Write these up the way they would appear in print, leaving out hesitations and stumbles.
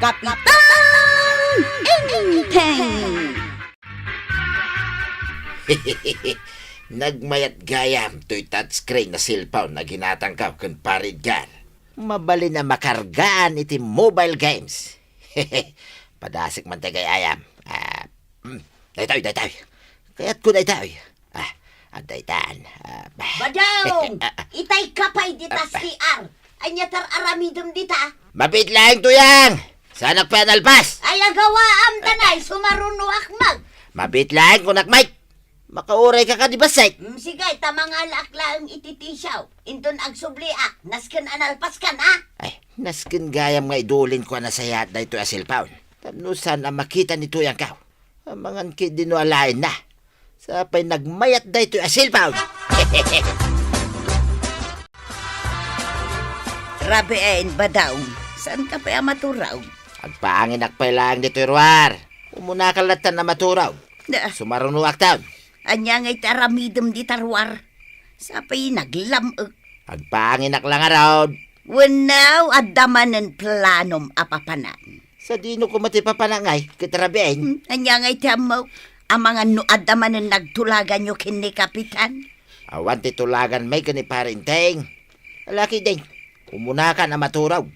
Kapitang Inteng! Nagmayat gayam to'y touchscreen na cellphone na ginatangkaw kung parid gan. Mabali na makargaan iti mobile games. Padasik man tagay ayam. Daytoy. Kaya't ko daytoy. Daytan. Badong! Itay kapay ditas ti ar. Anyatar aramidom dita. Mabit lang tuyang. Sanak pa nalpas. Ay agawa am tanay sumaruno akmag. Mabit lang kung nakmike. Makauray ka ka di basay. Sigay, tamang alakla ang ititisyaw. Inton agsubliak, nasken analpas ka na. Ay, naskin gayam nga idulin ko na sayat na ito asilpaon. Tanusan ang makita nito yang kaw. Ang mga kidinoalain na. Sapay nagmayat na ito asilpaon. Rabein badaw, saan ka pa maturaw? Agpaangin akpay lang dito irwar. Umunakalatan na maturaw. Sumarunuak taon. Anya ngay taramidom di tarwar. Sapay naglamag. Agpaangin ak lang araw. Wanaw adamanen planom apapanan. Sa dino ko matipapanangay, kitrabein. Anya ngay tamaw. Ang mga adamanen nagtulagan nyo kini kapitan. Awan titulagan may kani parinteng. Alaki din. Umunakan na maturaw.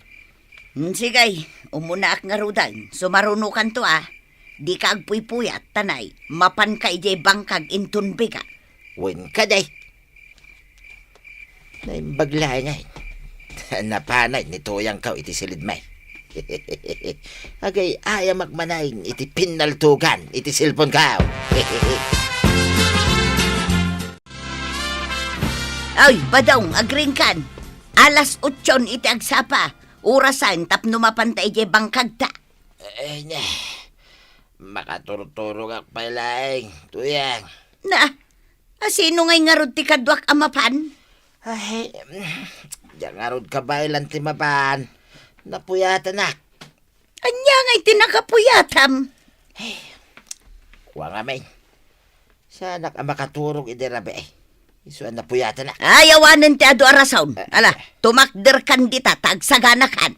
Sigay, umunak nga rudan. Sumarunukan to Di ka agpuy-puyat, tanay. Mapan ka ije bangkag intun biga. Win ka day. Naimbagla ngay. Napanay nito yang kau iti silid may. Agay aya magmanayin iti pinaltugan iti silpon kau. Ay, badong, agring kan. Alas 8 iti agsapa. Urasan tapno mapan ta ije bangkag ta. Ay na. Makaturuturo kak palaing. Tuyang. Na, sino ngay ngarod ti kadwak amapan? Ay, diyan ngarod ka ba ilan ti mapan? Napuyatan na. Anya ngay tinakapuyatam. Ay, kuha nga may. Sana ka makaturog idirabe. Isuan napuyatan na. Ayawanan ti ado arasaon. Ala, tumakder kan dita tagsaganakan.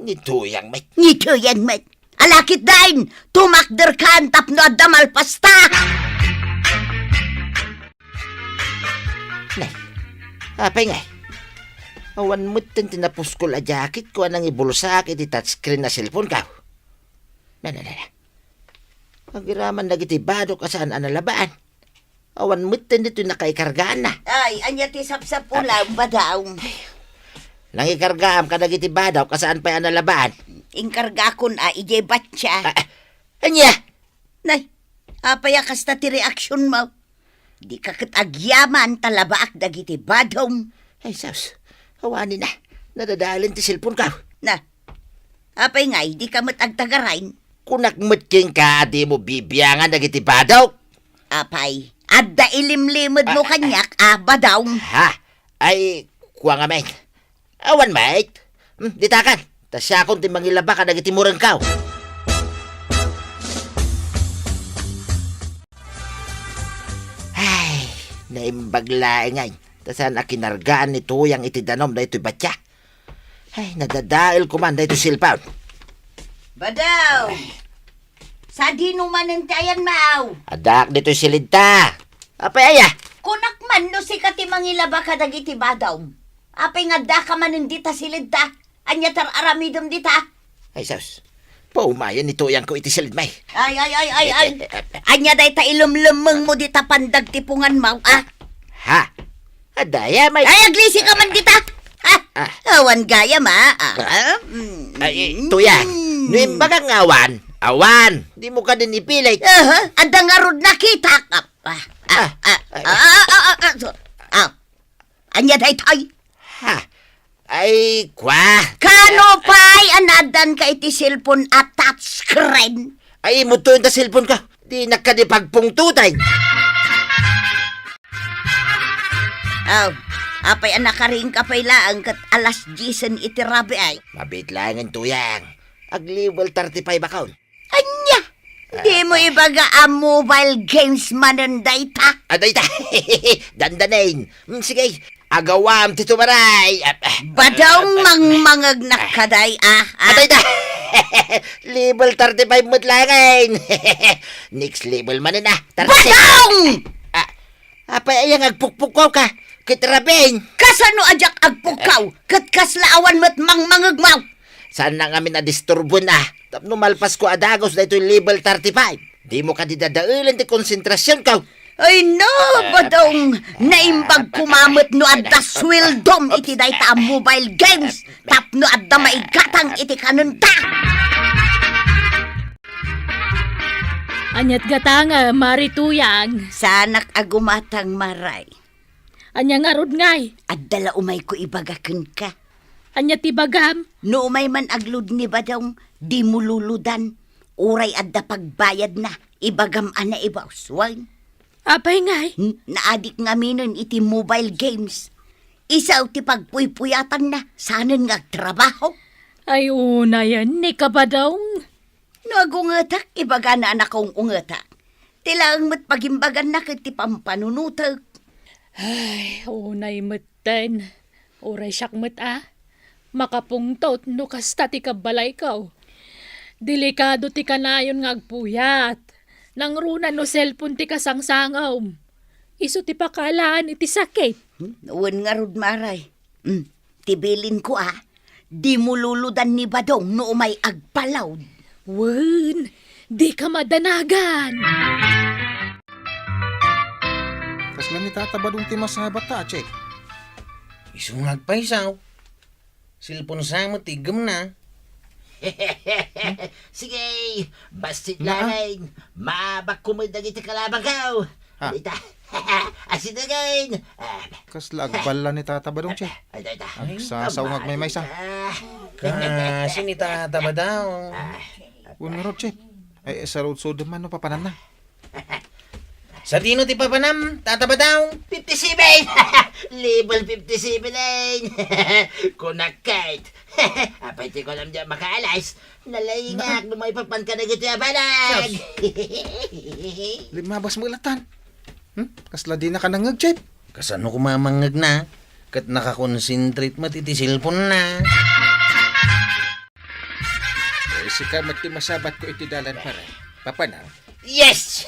Ni tuyang may. Nito yan, may. Alakit dain, tumakder kan tapno adamal pasta. Nay, apay nga. Awan mo't tinapuskol a jacket ko anang ibulsak iti touchscreen na cellphone ka. Na. Agiraman nagitibado ka saan analabaan. Awan mo't dito nakaikargaan na. Ay, anya ti sapsap ulaw badaw. Nangikargaam ka nagitibadaw ka saan pa analabaan. Ingkarga kon ije batya. Anya? Nay, apaya kasta ti reaksyon mo. Di ka agyaman talabaak dagiti badong. Ay, saus. Awanin na. Nadadalin ti cellphone ka. Na, apay ngay, di ka matagtagarain. Kunakmutking ka, di mo bibiyangan nagitibadaw. Apay, adda ilimlimod mo kanyak, badaw. Ha? Ay, kuha nga, mate. Awan, mate. Ditakan. Tas siya akong timangilaba ka nagitimuran ka. Ay, naimbaglae ngay. Tasan akinargaan ni tuyang itidanom na ito'y batya. Ay, nadadail ko man na ito silpaw. Badaw! Sa di numan ang tayan, Mau. Adak dito'y silidta. Apay aya? Kunak man no si katimangilaba ka dagiti badaw. Apay nga da ka man hindi ta silidta. Anya tar aramidom dita. Ay, saus. Paumayan ni tuyang ko iti silid may. Ay. Anya day ta ilumlumeng mo dita pandag tipungan, Mau, Ha? Adaya may... Ay, aglisi ka man dita. Awan gaya, ma. Ay, tuyang. Nuimbagang awan. Awan. Di mo ka din ipilit. Adang arod nakita ka. Anya day tay. Ha? Ay, kwa. Kano pa'y anadan ka iti cellphone at touchscreen? Ay, muto yung cellphone ka. Di nakadipagpungtutay. Apay anak ka rin kapay laang kat alas 10 iti rabi ay. Mabit lang ang tuyang. Agliwal 35 account. Anya! Di mo ibaga ang mobile games mananday ta? Aday ta. Dandanain. Sige. Agawam tito maray. Badong mangmangag nakaday Aday ta. Level 35 mo't langin. Next level man na. 36. Badong! Apa yang agpukpukaw ka? Kitrabing. Kasano ajak agpukaw? Kat kaslaawan mo't mangmangagmaw. Saan na kami na-disturbo na? Tapno malpas ko adagos na ito'y level 35. Di mo ka didadailan ti konsentrasyon ka. Ay no, badong naimbag kumamot no adda swildom iti dayta ang mobile games. Tapno adda maigatang iti kanunta. Anyat gatanga, marituyang. Sanak agumatang maray. Anya nga rod ngay. Addala umay ko ibagaken ka. Anya tibagam. No umay man aglud ni badong di mululudan. Uray adda pagbayad na. Ibagam ana ibawswan. Apay ngay. Naadik nga minon iti mobile games. Isaw ti pagpuypuyatan na. Sanan nga trabaho. Ay una yan, ni kabadong. No agungetak, ibaga na anak kong ungetak. Tilaang mat pagimbagan na kiti pampanunutag. Ay, unay matan. Uray siyak Makapungtot no kasta ti kabalay kaw. Delikado ti kanayon nga agpuyat. Nang runa no cellphone ti kasangsangaw. Iso ti pakalaan iti sakit. Uwan nga rod maray. Tibilin ko di mo luludan ni badong no umay agpalaw. Wen, di ka madanagan. Kasla ni tata badong ti masabat ta, Chek. Isungag pa isaw. Silpon sa mo, tigam na. Sige, basit langin. Mabak kumidag iti kalabang ka. Ha? Ita. Asidagin. Kasla agbala ni tata badong, Chek. Sasaungag may maysa. Kasi ni tata ba daw? Uwan nga rod, Chek. Ay, sa road so man no papanan na. Sa dino ti papanam, tata ba daw? 57! Level 57 lang! Kunakait! Apay ti ko lang dyan makaalas. Nalayingak, lumay papan ka na gito abanag! Limabas mo ilatan. Kasla di na ka nangag, Chek. Kasano kumamangag na? Kat nakakonsentrate matiti silpon na. Sika mati masabat ko iti dalan para. Papanaw. Yes!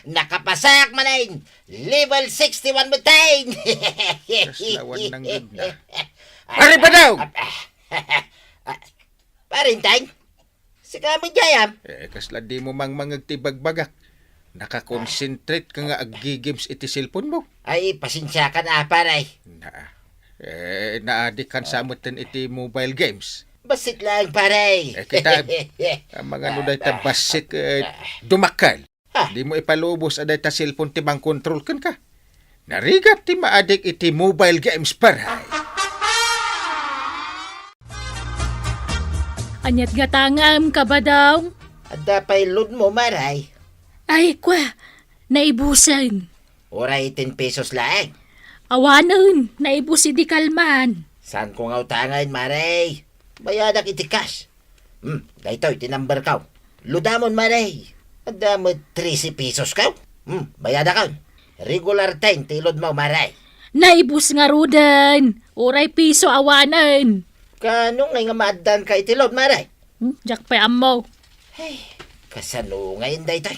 Nakapasak manayin! Level 61 mo tayo! Kaslawan ng good na. Pare ba daw? Parintay? Si kami jayam. Kasla di mo mang mangagtibagbagak. Nakakonsentrate ka nga agi-games iti cellphone mo. Ay, pasensya ka na, paray. Naadikan sa amutin iti mobile games. Basit lang, paray. Kita, ang mga nuday ta basit dumakal. Ha? Di mo ipalubos aday ta cellphone ti bang control kan ka. Narigat ti maadik iti mobile games para. Anyat gatangam kabadaw. Ada pa'y load mo, maray. Ay kwa, naibusan. Oray 10 pesos lang. Awanan, naibusi di kalman. Saan ko nga utangan, maray? Bayadak iti cash. Dahito, itinumber ka. Ludamon, maray. Ada mo 13 pesos ka. Bayada ka. Regular time, tilod mo, maray. Naibus nga rudan. Uray piso awanan. Kano nga maadan ka itilod, maray? Jak pa amaw. Kasano ngayon, dahito.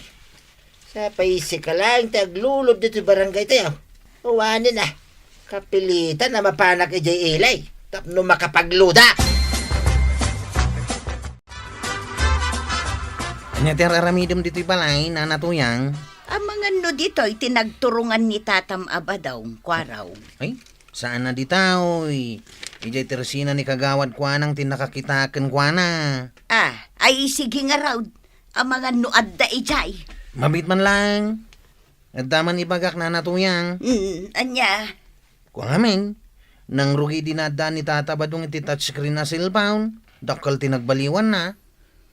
Sa paisi ka lang, taglulob dito barangay tayo. Uwanin na. Kapilitan na mapanak ijay ilay. Tapno makapagluda. Anya ti raramidom dito'y balay, nanatuyang. Ang mga no dito, itinagturungan ni Tatam Abadaw, kwaraw. Ay, saan na ditaoy? Ijay tersina ni kagawad kwa nang tinakakitaken kwa na. Ay sige nga raw. Ang mga no adda ijay. Mabit man lang. At daman ibagak na natuyang. Anya. Kung amin, nang rugi dinada ni tata badong iti touchscreen na cellphone, dakal tinagbaliwan na.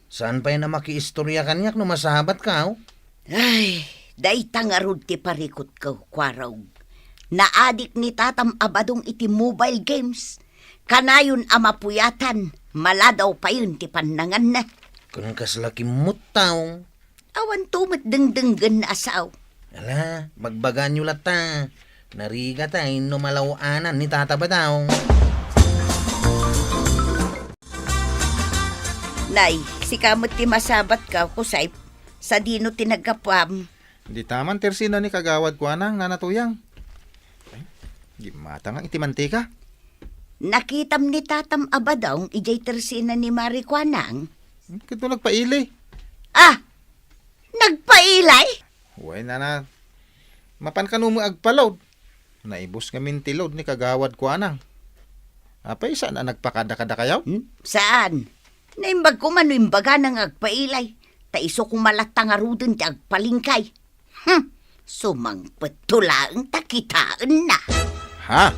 Saan pa na makiistorya kanyak no masahabat ka? Ay, day tangarod ti parikot ko, kwaraw. Naadik ni Tatam Abadong iti mobile games. Kanayon amapuyatan, maladaw pa yun ti panangan na. Kung kaslaki mutaw. Awan tumot dengdenggan na asaw. Ala, magbagan nyo lata. Nariga tayo no malawanan ni tata ba daw? Nay, si kamot ti masabat ka kusay sa dino tinagkapam. Di taman tersina ni kagawad ko anang nanatuyang. Ay, gimata nga iti mantika. Nakitam ni tatam abadaw ijay tersina ni Marikwanang. Kito nagpaili. Ah! Nagpailay? Huwag na. Mapan ka mo agpalod. Naibos nga mintilod ni kagawad ko anang. Apay, saan na nagpakada-kada kayaw? Saan? Naimbag ko man imbaga ng agpailay. Taiso kumalatang arudin ti agpalingkay. Sumangpet tulaang takitaan na. Ha?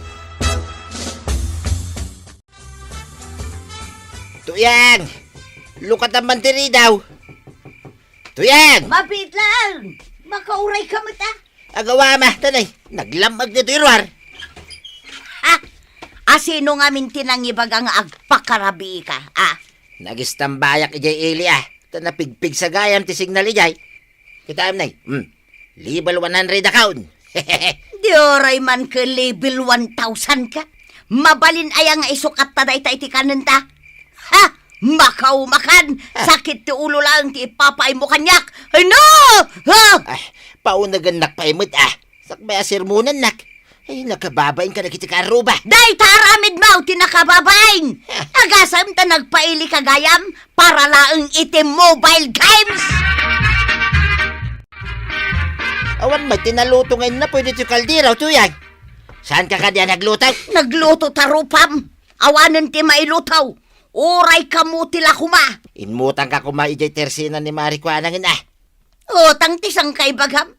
Tuyang! Lukat ang mantiri daw. Tuyang! Mapit lang! Makauray ka mo ta. Agawa ma, tanay. Naglamag dito irwar. Ha? Asino nga mintinang ibagang agpakarabi ka, ah? Nagistambayak ijay ili ah. Ito napigpig sa gayam ti signal ijay. Kita am nay. Libal 100 account. Di oray man ka level 1,000 ka. Mabalin ayang isukat ta day ti kanan ta. Ha? Makaumakan. Sakit ti ulo lang ti ipapay mo kanyak. Ay no! Ha? Ay, paunagan nakpaimot ah. Sakbay asirmunan nak. Ay, nakababain ka na kita karuba. Day taramid mau tinakababain. Agasam ta nagpaili kagayam para laang itim mobile games. Awan may tinaluto ngayon na pwede ito kaldiraw, tuyang. Saan ka kanya naglutaw? Nagluto tarupam. Awanan ti mailutaw. Oray kamutila kuma. Inmutang ka kumaijay tersina ni Marikwanang ah. Utang tisang kay bagam.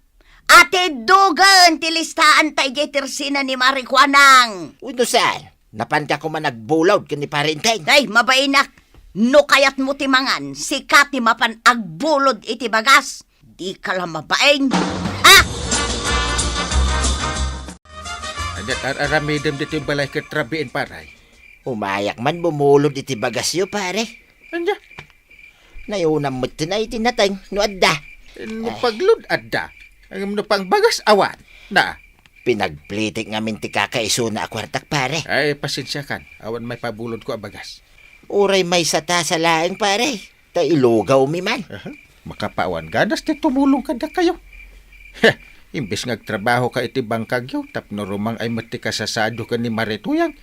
Ate dogan tilistaan tay tersina ni Marikwanang. Uno saan? Napan ka kuma nagbulawd ka ni Parinteng. Day, mabainak. No kayat mo timangan, sikat ti mapan agbulod iti bagas. Di ka lang mabaing. Ah! Adat aramidem dito yung balay katrabiin paray. Umayak man bumulod iti bagasyo pare. Anya? Nayunam mo tinay tinatang no adda. No paglud adda. Ang no pang bagas awan. Na. Pinagplitik nga minti kakaiso na akwartak pare. Ay, pasensya kan. Awan may pabulod ko ang bagas. Uray may sata sa laing pare. Ta ilugaw mi man. Makapawan ganas ti tumulong ka da kayo. Heh, imbes ngagtrabaho ka iti bangkagyo, tapno rumang ay mati kasasado ka ni Marituyang.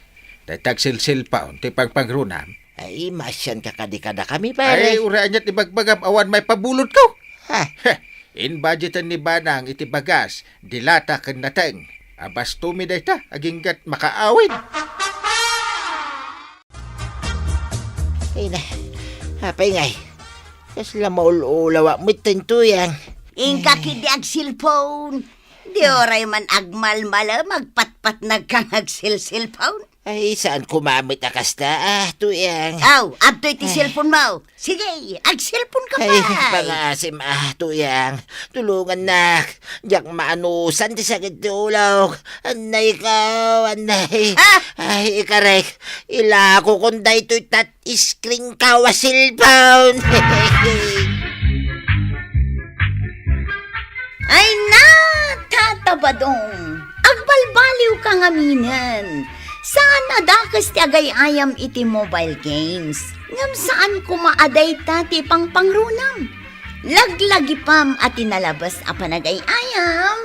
Datag silsil pa ti pagpagrunam. Ay, masyan ka kadikada kami pare. Ay, uraan niya't ibagbagam awan may pabulod ko. Ha? Heh, in budgetan ni Banang iti bagas, dilata kan nateng. Abas tumiday ta, aginggat makaawin. Ay na, hapay ngay. Kasla maululawa mo tuyang. Ingka kidi ag cellphone. Di oray man agmalmala magpatpat nagkang ag cellphone. Ay, saan kumamit akasta? Tuyang. Aw, abto iti cellphone mo. Sige, ag cellphone ka pa. Ay, pangasim tuyang. Tulungan na. Diyak maanusan ti sakit ti ulaw. Anay ka, anay. Ah! Ay, ikarek. Ilako kung da ito'y tat iskring ka wa cellphone. Ay na, tatabadong. Agbalbaliw kang aminan. Saan adakas ti agay-ayam iti mobile games? Ngam saan kumaaday ta ti pangpangrunam? Laglagi pam at inalabas a panagay-ayam.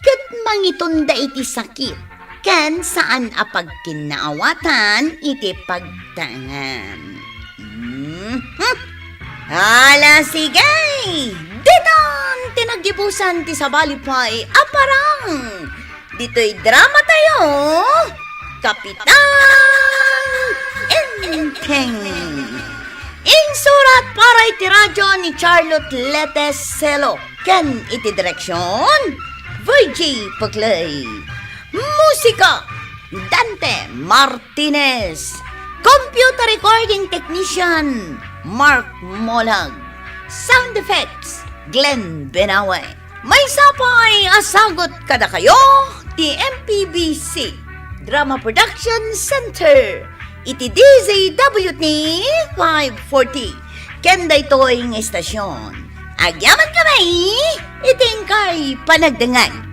Kat mangitunda iti sakit. Ken saan a pagkinaawatan iti pagtangan. Hala sigay! Dinan tinagibusan ti sabalipay aparang. Dito'y drama tayo. Kapitan Enteng. Insurat para iti radyo ni Charlotte Leteselo. Ken iti direksyon VG Paglay. Musika Dante Martinez. Computer recording technician Mark Molag. Sound effects Glenn Benawe. May sapay asagot kada kayo ti MPBC Drama Production Center. Iti DZWT 540. Kenda ito'y ng estasyon. Agyaman kami, iting kay panagdangan.